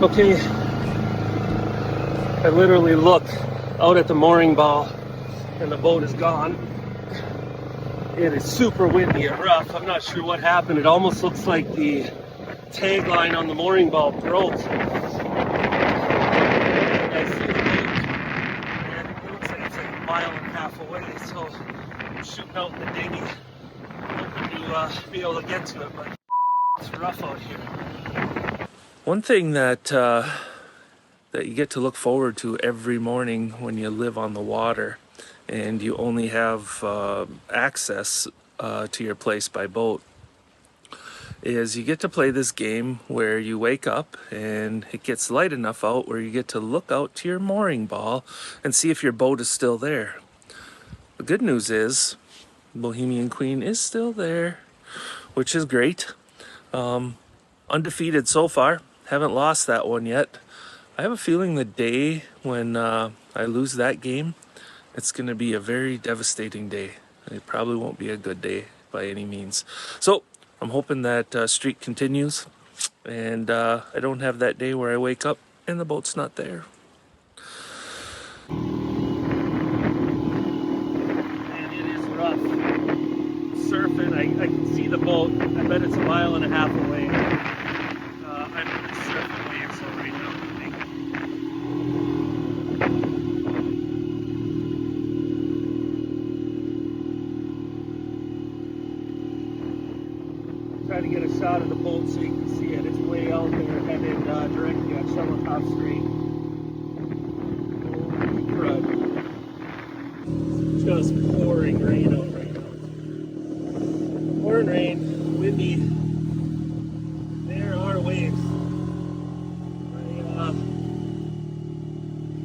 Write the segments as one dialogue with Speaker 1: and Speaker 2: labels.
Speaker 1: Okay, I literally looked out at the mooring ball and the boat is gone. It is super windy and rough. I'm not sure what happened. It almost looks like the tagline on the mooring ball broke. And I see the boat, and it looks like it's like a mile and a half away, so I'm shooting out in the dinghy, hoping to be able to get to it, but it's rough out here. One thing that you get to look forward to every morning when you live on the water and you only have access to your place by boat is you get to play this game where you wake up and it gets light enough out where you get to look out to your mooring ball and see if your boat is still there. The good news is Bohemian Queen is still there, which is great. Undefeated so far, haven't lost that one yet. I have a feeling the day when I lose that game, it's going to be a very devastating day. It probably won't be a good day by any means. So I'm hoping that streak continues and I don't have that day where I wake up and the boat's not there. And it is rough. Surfing, I can see the boat. I bet it's a mile and a half away. I'm surfing waves right now. Try to get a shot of the boat so you can see it. It's way out there, headed directly at Shellicop Street. Holy crud. It's just pouring rain out right now. Pouring rain, windy. There are waves.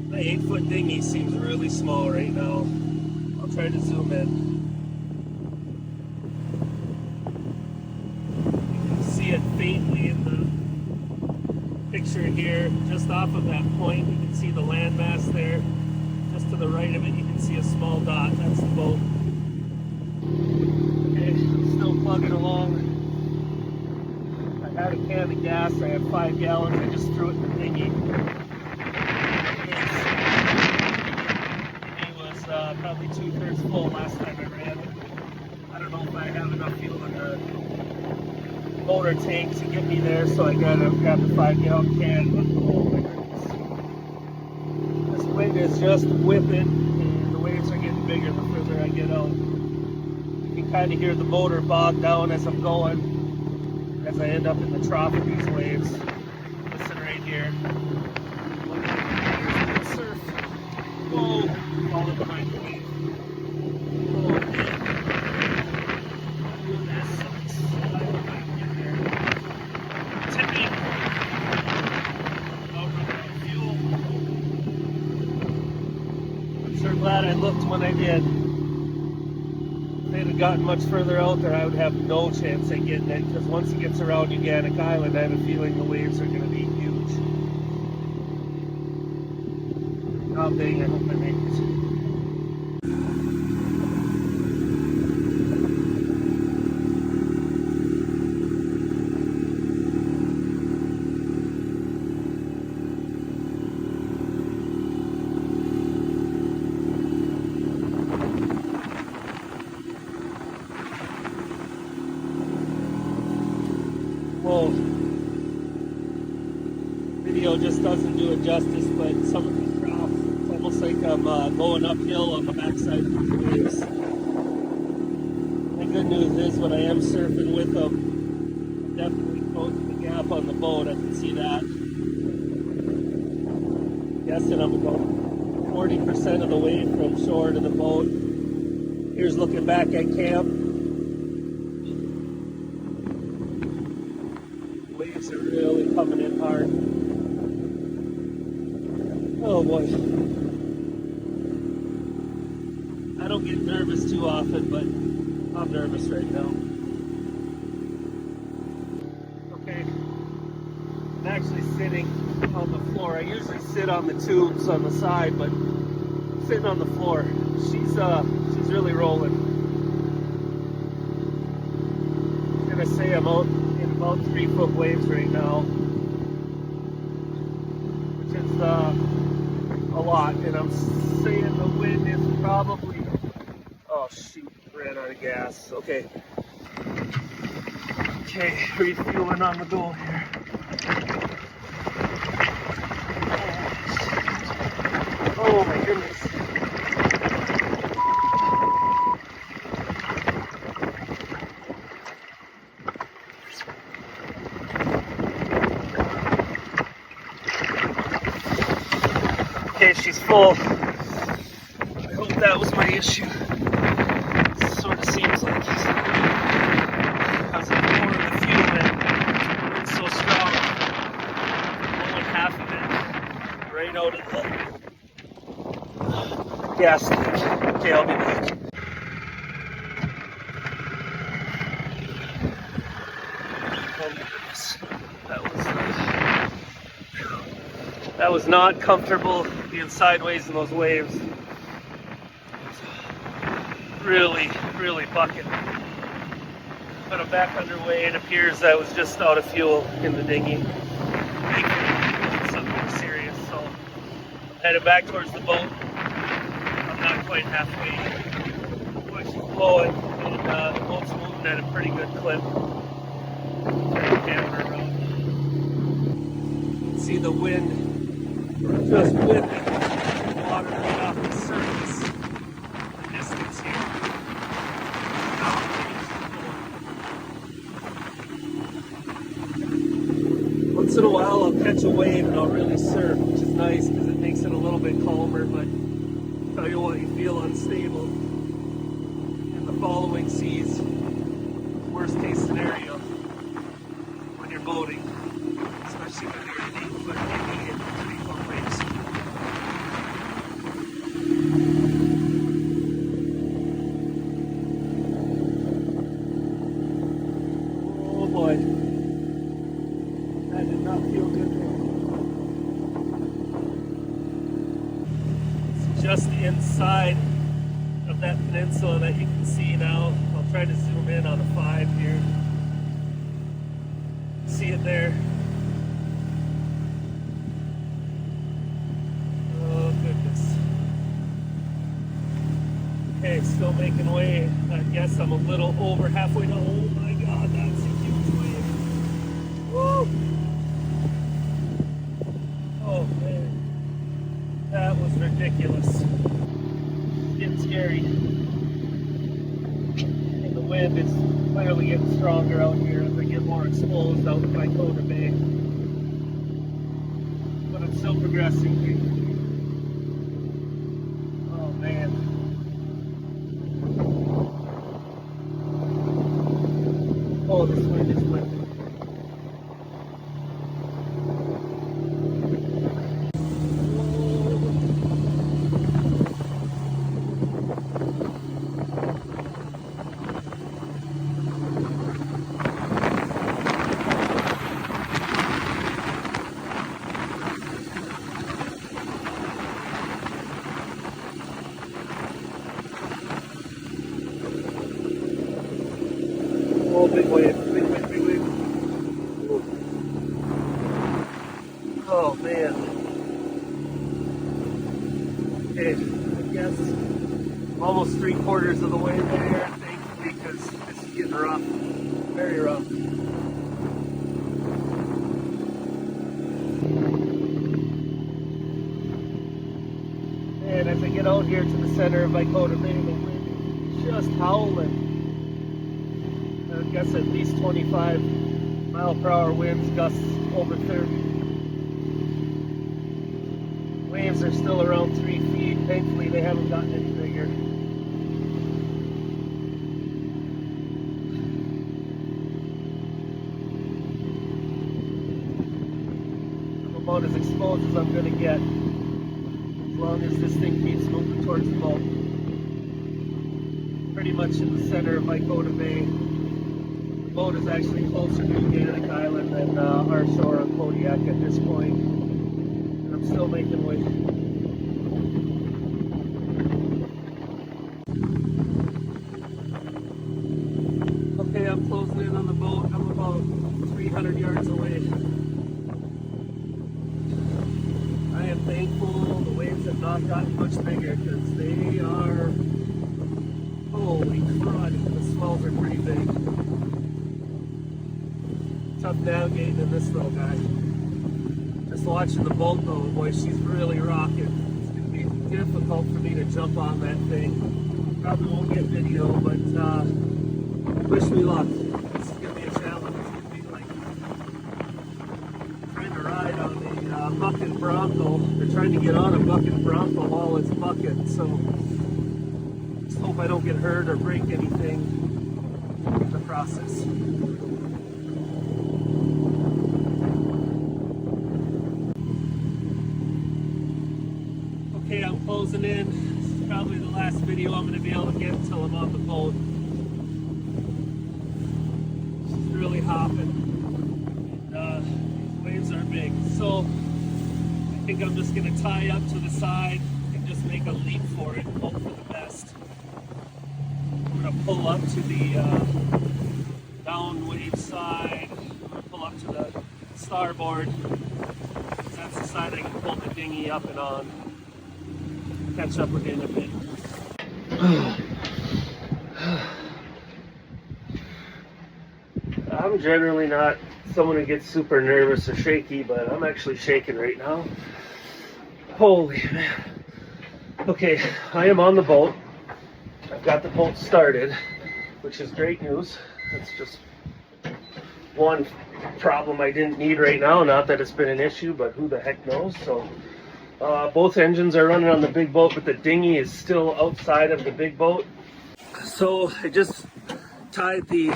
Speaker 1: My 8-foot dinghy seems really small right now. I'll try to zoom in. It faintly in the picture here, just off of that point. You can see the landmass there. Just to the right of it, you can see a small dot. That's the boat. Okay, I'm still plugging along. I had a can of gas. I have 5 gallons. I just threw it in the dinghy. It was probably 2/3 full last time I ran it. I don't know if I have enough fuel in the motor tank to get me there, so I gotta grab the 5-gallon can. Oh my goodness. This wind is just whipping, and the waves are getting bigger the further I get out. You can kind of hear the motor bog down as I'm going, as I end up in the trough of these waves. Listen right here. Surf. Whoa, falling behind the wave. Oh man. That sucks. Tipping. Out running out of fuel. I'm sure glad I looked when I did. If they'd have gotten much further out there, I would have no chance at getting it, because once it gets around Uganic Island, I have a feeling the waves are going to be huge. Oh dang, I hope I make it. Whoa. Video just doesn't do it justice, but some of these drops, it's almost like I'm going uphill on the backside of these waves. The good news is when I am surfing with them, I'm definitely closing the gap on the boat. I can see that. I'm guessing I'm about 40% of the way from shore to the boat. Here's looking back at camp. Waves are really coming in hard. Oh boy. I don't get nervous too often, but I'm nervous right now. Okay. I'm actually sitting on the floor. I usually sit on the tubes on the side, but I'm sitting on the floor. She's really rolling. I'm gonna say I'm out in about 3-foot waves right now. is a lot, and I'm saying the wind is probably, oh shoot, ran out of gas. Okay, refueling on the go here. Oh my goodness. Okay, she's full. I hope that was my issue. It sort of seems like because of pouring the fuel in, it's so strong. Only half of it right out of the gas tank. Okay, I'll be back. Oh my goodness. That was not comfortable being sideways in those waves. Really, really bucking. But I'm back underway. It appears I was just out of fuel in the dinghy. Something more serious. So I'm headed back towards the boat. I'm not quite halfway. She's blowing, and the boat's moving at a pretty good clip. Turn the camera around. See the wind just whipping water right off the surface. The distance here. Once in a while I'll catch a wave and I'll really surf, which is nice because it makes it a little bit calmer, but tell you what, you feel unstable. And the following seas, worst case scenario when you're boating, especially when you're in 8-foot dinghy and 3-foot waves. Oh boy. That did not feel good there. It's just inside of that peninsula that you can see now. I'll try to zoom in on a 5 here. See it there. Oh goodness. Okay, still making way. I guess I'm a little over halfway down. Oh my god, that's a huge wave. Woo! Oh man. That was ridiculous. It's getting scary. And the wind is clearly getting stronger out here as I get more exposed out by Kodiak Bay. But it's still progressing here. Oh man. Oh, this wind is whipping. Oh, big wave, big wave, big wave. Ooh. Oh, man. Okay, I guess almost 3/4 of the way there, thankfully, because this is getting rough. Very rough. And as I get out here to the center of Kodiak Bay, the wind is just howling. I guess at least 25 mile/hour winds, gusts over 30. Waves are still around 3 feet. Thankfully, they haven't gotten any bigger. I'm about as exposed as I'm going to get, as long as this thing keeps moving towards the boat. Pretty much in the center of Kodiak Bay. The boat is actually closer to Gale Island than our shore on Kodiak at this point. And I'm still making way. Okay, I'm closing in on the boat. I'm about 300 yards away. not gotten much bigger because they are, holy crud, the swells are pretty big. Tough navigating in this little guy. Just watching the boat though, boy, she's really rocking. It's going to be difficult for me to jump on that thing. Probably won't get video, but wish me luck. This is going to be a challenge. It's going to be like trying to ride on a bucking Bronco. They're trying to get on a bucking Bronco while it's bucking, so just hope I don't get hurt or break anything in the process. Okay, I'm closing in. This is probably the last video I'm going to be able to get until I'm on the boat. It's really hopping. And, these waves are big. So I think I'm just going to tie up to the side and just make a leap for it and hope for the best. I'm going to pull up to the down wave side. I'm going to pull up to the starboard. That's the side I can pull the dinghy up and on. Catch up with you in a bit. I'm generally not someone who gets super nervous or shaky, but I'm actually shaking right now. Holy man. Okay, I am on the boat. I've got the boat started, which is great news. It's just one problem I didn't need right now. Not that it's been an issue, but who the heck knows. So both engines are running on the big boat, but the dinghy is still outside of the big boat. So I just tied the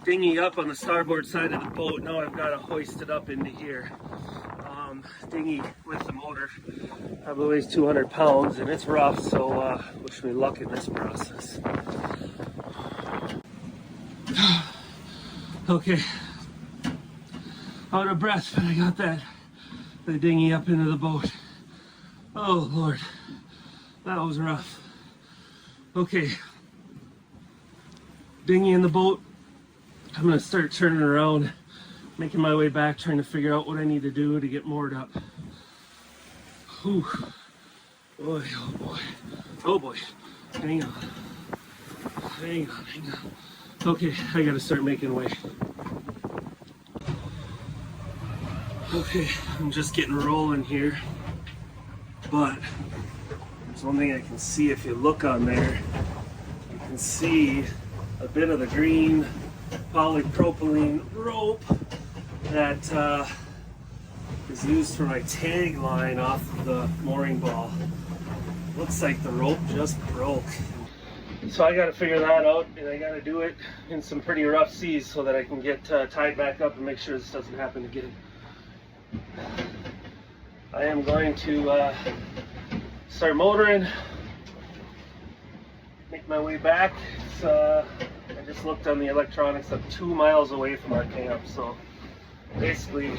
Speaker 1: dinghy up on the starboard side of the boat. Now I've got to hoist it up into here. Dinghy with the motor probably weighs 200 pounds and it's rough, so wish me luck in this process. Okay, out of breath, but I got the dinghy up into the boat. Oh Lord, that was rough. Okay, dinghy in the boat. I'm gonna start turning around, making my way back, trying to figure out what I need to do to get moored up. Whew. Boy, oh boy, oh boy, hang on, hang on, hang on. Okay, I gotta start making way. Okay, I'm just getting rolling here. But there's one thing I can see if you look on there. You can see a bit of the green polypropylene rope that is used for my tag line off of the mooring ball. Looks like the rope just broke. So I got to figure that out, and I got to do it in some pretty rough seas so that I can get tied back up and make sure this doesn't happen again. I am going to start motoring, make my way back. I just looked on the electronics. I'm 2 miles away from our camp, so basically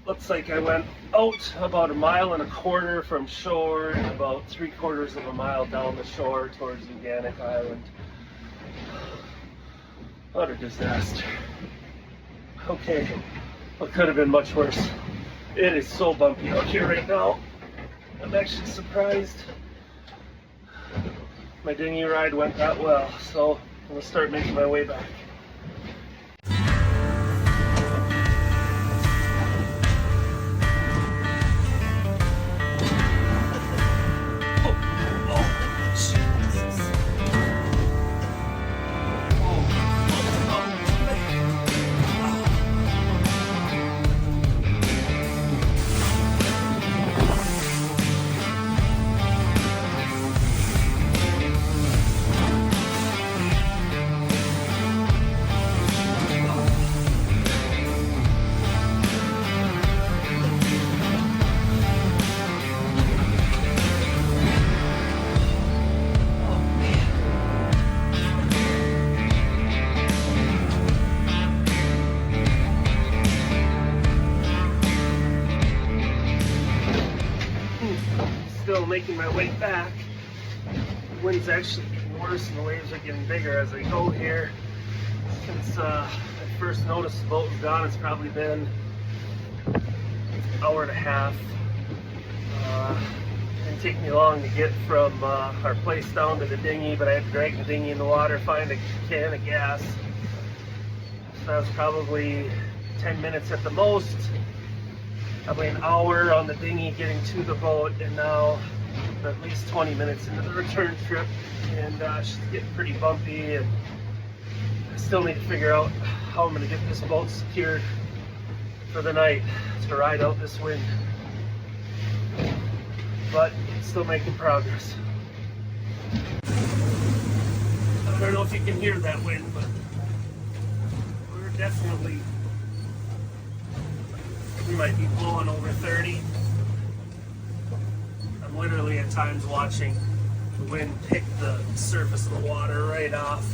Speaker 1: looks like I went out about 1.25 miles from shore and about 3/4 of a mile down the shore towards Kodiak Island. What a disaster. Okay, what could have been much worse. It is so bumpy out here right now. I'm actually surprised my dinghy ride went that well, so I'm going to start making my way back. Still making my way back. The wind's actually getting worse and the waves are getting bigger as I go here. Since I first noticed the boat was gone, it's probably been an hour and a half. didn't take me long to get from our place down to the dinghy, but I had to drag the dinghy in the water, find a can of gas. So that was probably 10 minutes at the most. Probably an hour on the dinghy getting to the boat, and now at least 20 minutes into the return trip, and she's getting pretty bumpy, and I still need to figure out how I'm going to get this boat secured for the night to ride out this wind. But still making progress. I don't know if you can hear that wind, but we're definitely, we might be blowing over 30. I'm literally at times watching the wind pick the surface of the water right off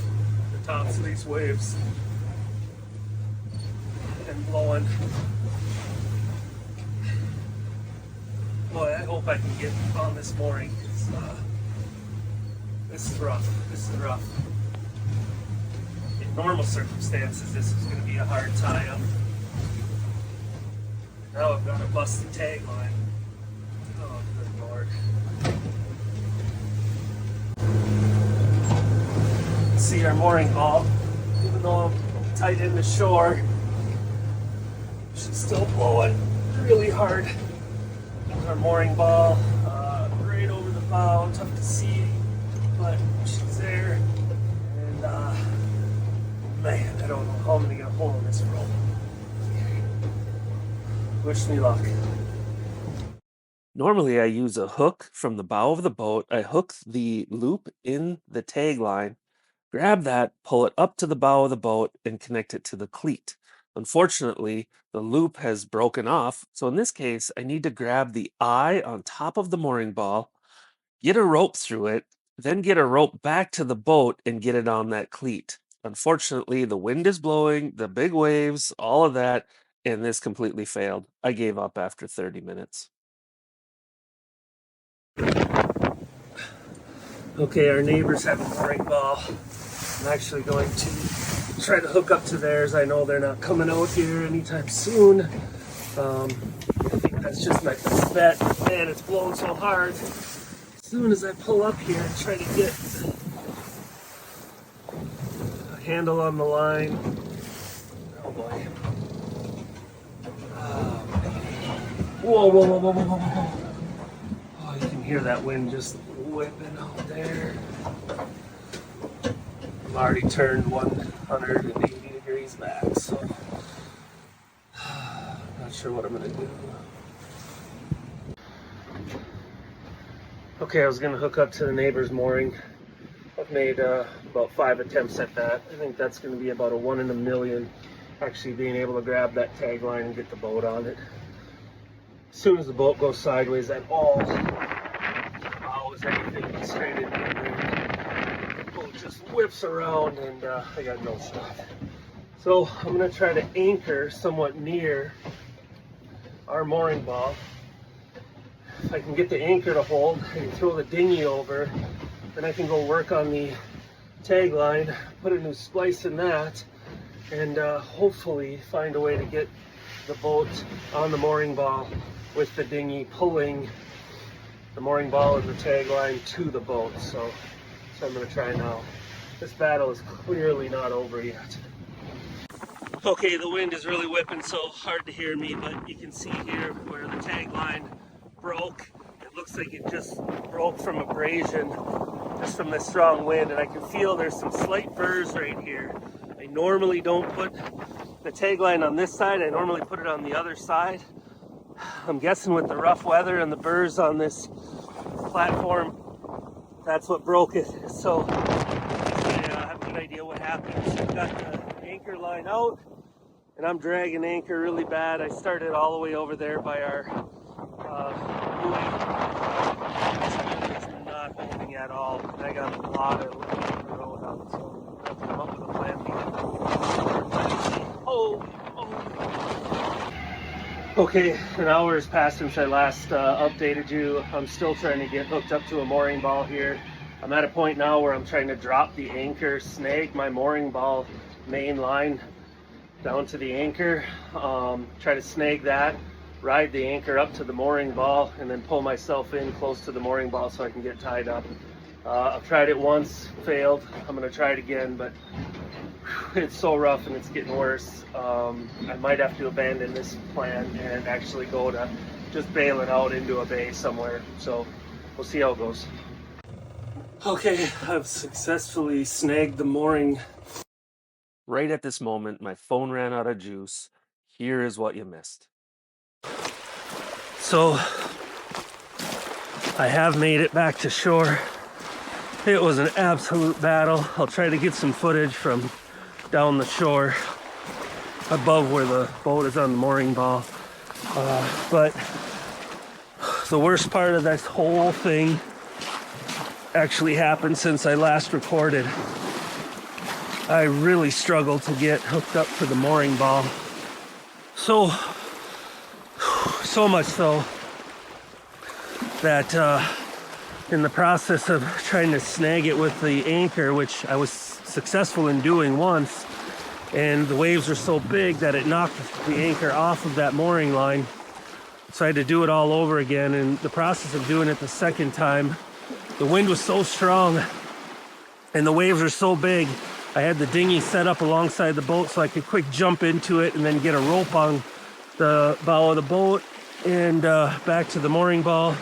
Speaker 1: the tops of these waves and blowing. Boy, I hope I can get on this mooring. This is rough. This is rough. In normal circumstances, this is going to be a hard tie-up. Now I've got a busted tag line. Oh, good Lord. See our mooring ball. Even though I'm tight in the shore, she's still blowing really hard. Our mooring ball right over the bow, tough to see, but she's there, and man, I don't know how I'm gonna get a hold of this rope. Wish me luck. Normally I use a hook from the bow of the boat. I hook the loop in the tag line, grab that, pull it up to the bow of the boat, and connect it to the cleat. Unfortunately, the loop has broken off, so in this case, I need to grab the eye on top of the mooring ball, get a rope through it, then get a rope back to the boat and get it on that cleat. Unfortunately, the wind is blowing, the big waves, all of that, and this completely failed. I gave up after 30 minutes. Okay, our neighbors have a mooring ball. I'm actually going to try to hook up to theirs. I know they're not coming out here anytime soon. I think that's just my best bet. Man, it's blowing so hard. As soon as I pull up here and try to get a handle on the line. Oh boy. Whoa, whoa, whoa, whoa, whoa, whoa, whoa. Oh, you can hear that wind just whipping out there. I've already turned 180 degrees back, so not sure what I'm gonna do. Okay, I was gonna hook up to the neighbor's mooring. I've made about 5 attempts at that. I think that's gonna be about a 1 in a million actually being able to grab that tag line and get the boat on it. As soon as the boat goes sideways at all, always anything straight in the boat just whips around, and I got no shot. So I'm going to try to anchor somewhat near our mooring ball. If I can get the anchor to hold and throw the dinghy over, then I can go work on the tag line, put a new splice in that, and hopefully find a way to get the boat on the mooring ball with the dinghy pulling the mooring ball and the tag line to the boat. So I'm going to try now. This battle is clearly not over yet. Okay, the wind is really whipping, so hard to hear me, but you can see here where the tag line broke. It looks like it just broke from abrasion, just from the strong wind, and I can feel there's some slight burrs right here. I normally don't put the tag line on this side, I normally put it on the other side. I'm guessing with the rough weather and the burrs on this platform, that's what broke it. So I have a good idea what happened. I've got the anchor line out, and I'm dragging anchor really bad. I started all the way over there by our buoy. It's not holding at all. And I got a lot of road out, so I'm going to come up with a plan B. Okay, an hour has passed since I last updated you. I'm still trying to get hooked up to a mooring ball here. I'm at a point now where I'm trying to drop the anchor, snag my mooring ball main line down to the anchor, try to snag that, ride the anchor up to the mooring ball and then pull myself in close to the mooring ball so I can get tied up. I've tried it once, failed. I'm gonna try it again, but it's so rough and it's getting worse. I might have to abandon this plan and actually go to just bailing out into a bay somewhere. So we'll see how it goes. Okay, I've successfully snagged the mooring. Right at this moment, my phone ran out of juice. Here is what you missed. So I have made it back to shore. It was an absolute battle. I'll try to get some footage from down the shore above where the boat is on the mooring ball. But the worst part of this whole thing actually happened since I last recorded. I really struggled to get hooked up to the mooring ball. So much so that in the process of trying to snag it with the anchor, which I was successful in doing once, and the waves were so big that it knocked the anchor off of that mooring line. So I had to do it all over again. And the process of doing it the second time, the wind was so strong and the waves were so big, I had the dinghy set up alongside the boat so I could quick jump into it and then get a rope on the bow of the boat and back to the mooring ball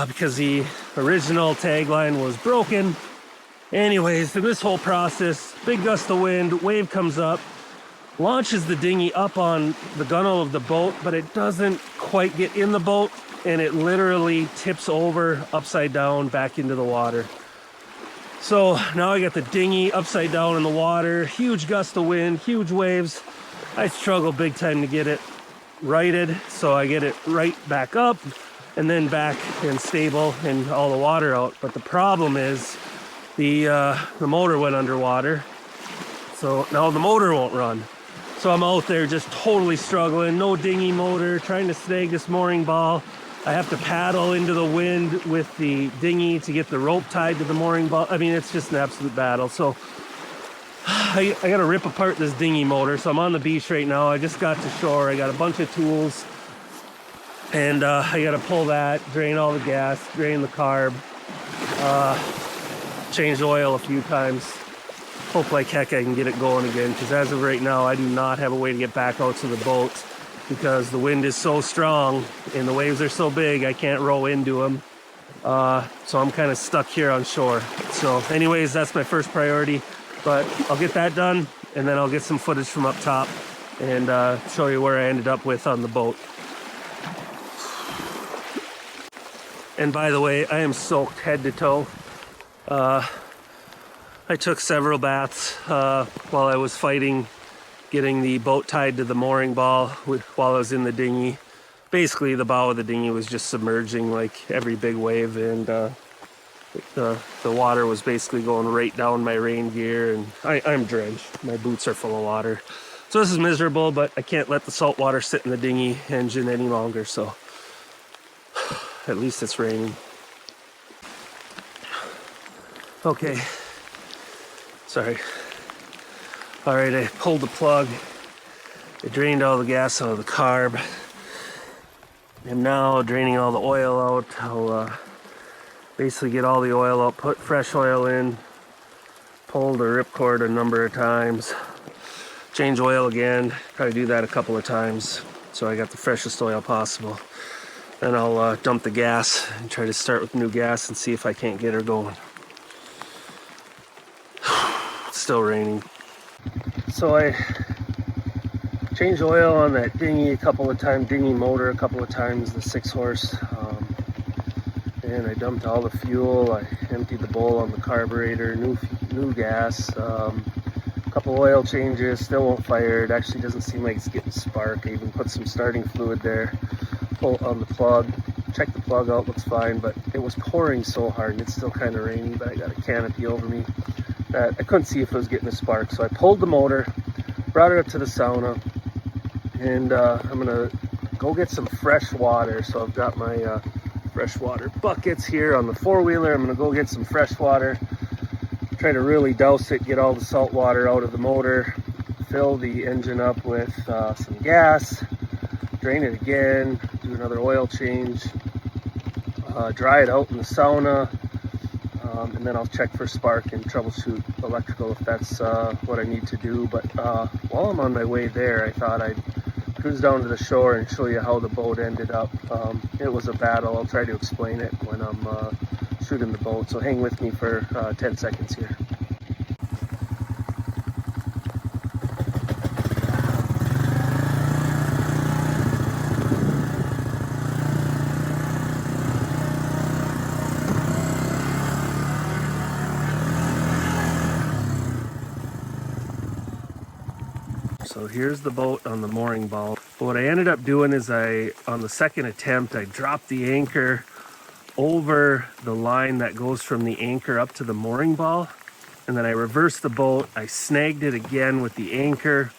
Speaker 1: because the original tagline was broken. Anyways, in this whole process, big gust of wind, wave comes up, launches the dinghy up on the gunnel of the boat, but it doesn't quite get in the boat, and it literally tips over upside down back into the water. So now I got the dinghy upside down in the water, huge gust of wind, huge waves. I struggle big time to get it righted, so I get it right back up and then back and stable and all the water out. But the problem is the motor went underwater, so now the motor won't run. So I'm out there just totally struggling, no dinghy motor, trying to snag this mooring ball. I have to paddle into the wind with the dinghy to get the rope tied to the mooring ball. I mean, it's just an absolute battle. So I got to rip apart this dinghy motor. So I'm on the beach right now. I just got to shore. I got a bunch of tools, and I got to pull that, drain all the gas, drain the carb, change oil a few times. Hope like heck I can get it going again, because as of right now, I do not have a way to get back out to the boat because the wind is so strong and the waves are so big, I can't row into them. So I'm kind of stuck here on shore. So anyways, that's my first priority, but I'll get that done and then I'll get some footage from up top and show you where I ended up with on the boat. And by the way, I am soaked head to toe. I took several baths while I was fighting getting the boat tied to the mooring ball while I was in the dinghy. Basically, the bow of the dinghy was just submerging like every big wave, and the water was basically going right down my rain gear, and I'm drenched. My boots are full of water. So this is miserable, but I can't let the salt water sit in the dinghy engine any longer, so at least it's raining. Okay. Sorry. All right, I pulled the plug. I drained all the gas out of the carb. I'm now draining all the oil out. I'll basically get all the oil out, put fresh oil in, pull the ripcord a number of times, change oil again, probably do that a couple of times so I got the freshest oil possible. Then I'll dump the gas and try to start with new gas and see if I can't get her going. It's still raining. So I changed oil on that dinghy a couple of times, dinghy motor a couple of times, the 6-horse, and I dumped all the fuel. I emptied the bowl on the carburetor, new gas, a couple oil changes, still won't fire. It actually doesn't seem like it's getting spark. I even put some starting fluid there, pull on the plug, check the plug out, looks fine, but it was pouring so hard and it's still kind of rainy, but I got a canopy over me that I couldn't see if it was getting a spark. So I pulled the motor, brought it up to the sauna, and I'm gonna go get some fresh water. So I've got my freshwater buckets here on the 4-wheeler. I'm gonna go get some fresh water, try to really douse it, get all the salt water out of the motor, fill the engine up with some gas,
Speaker 2: drain it again, do another oil change, dry it out in the sauna, and then I'll check for spark and troubleshoot electrical if that's what I need to do. But while I'm on my way there, I thought I'd cruise down to the shore and show you how the boat ended up. It was a battle. I'll try to explain it when I'm shooting the boat, so hang with me for 10 seconds here. So here's the boat on the mooring ball. What I ended up doing is on the second attempt, I dropped the anchor over the line that goes from the anchor up to the mooring ball. And then I reversed the boat. I snagged it again with the anchor.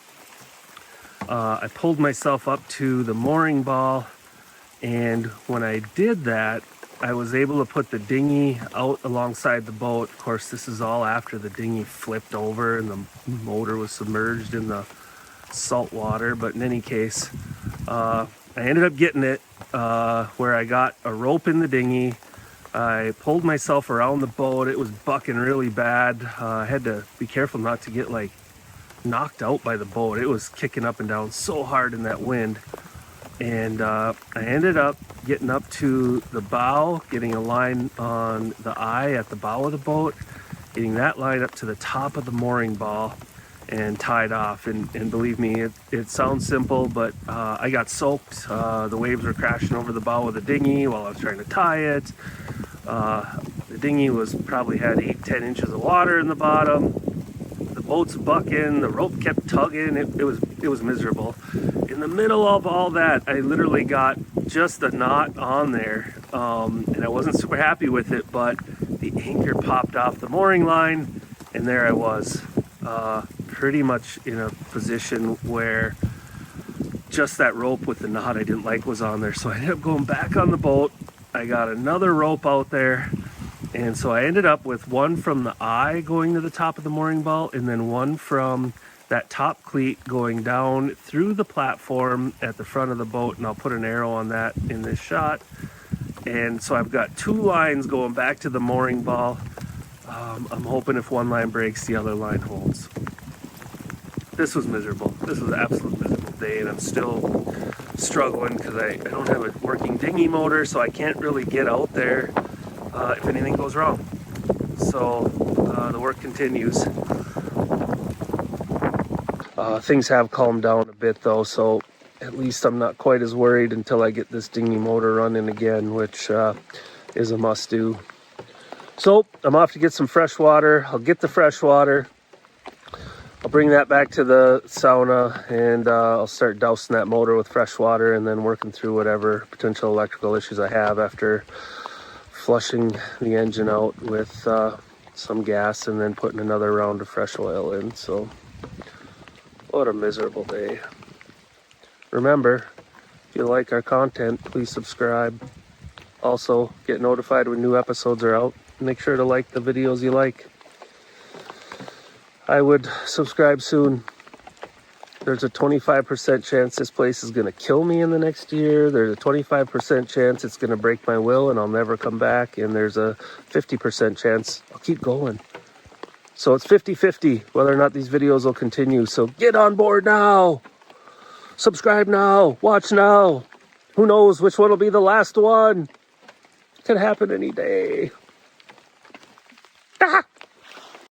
Speaker 2: I pulled myself up to the mooring ball. And when I did that, I was able to put the dinghy out alongside the boat. Of course, this is all after the dinghy flipped over and the motor was submerged in the salt water. But in any case, I ended up getting it where I got a rope in the dinghy. I pulled myself around the boat. It was bucking really bad. I had to be careful not to get like knocked out by the boat. It was kicking up and down so hard in that wind. And I ended up getting up to the bow, getting a line on the eye at the bow of the boat, getting that line up to the top of the mooring ball and tied off. And believe me, it sounds simple, but I got soaked. The waves were crashing over the bow of the dinghy while I was trying to tie it. The dinghy probably had 8-10 inches of water in the bottom. The boat's bucking, the rope kept tugging. It was miserable. In the middle of all that, I literally got just a knot on there, and I wasn't super happy with it, but the anchor popped off the mooring line, and there I was, pretty much in a position where just that rope with the knot I didn't like was on there. So I ended up going back on the boat. I got another rope out there, and so I ended up with one from the eye going to the top of the mooring ball, and then one from that top cleat going down through the platform at the front of the boat, and I'll put an arrow on that in this shot. And so I've got two lines going back to the mooring ball. I'm hoping if one line breaks, the other line holds. This was miserable. This was an absolute miserable day, and I'm still struggling because I don't have a working dinghy motor, so I can't really get out there if anything goes wrong. So the work continues. Things have calmed down a bit though, so at least I'm not quite as worried until I get this dinghy motor running again, which is a must do. So I'm off to get some fresh water. I'll get the fresh water. I'll bring that back to the sauna, and I'll start dousing that motor with fresh water and then working through whatever potential electrical issues I have after flushing the engine out with some gas and then putting another round of fresh oil in. So what a miserable day. Remember, if you like our content, please subscribe. Also, get notified when new episodes are out. Make sure to like the videos you like. I would subscribe soon. There's a 25% chance this place is going to kill me in the next year. There's a 25% chance it's going to break my will and I'll never come back. And there's a 50% chance I'll keep going. So it's 50-50 whether or not these videos will continue. So get on board now. Subscribe now. Watch now. Who knows which one will be the last one? Could happen any day. Ah!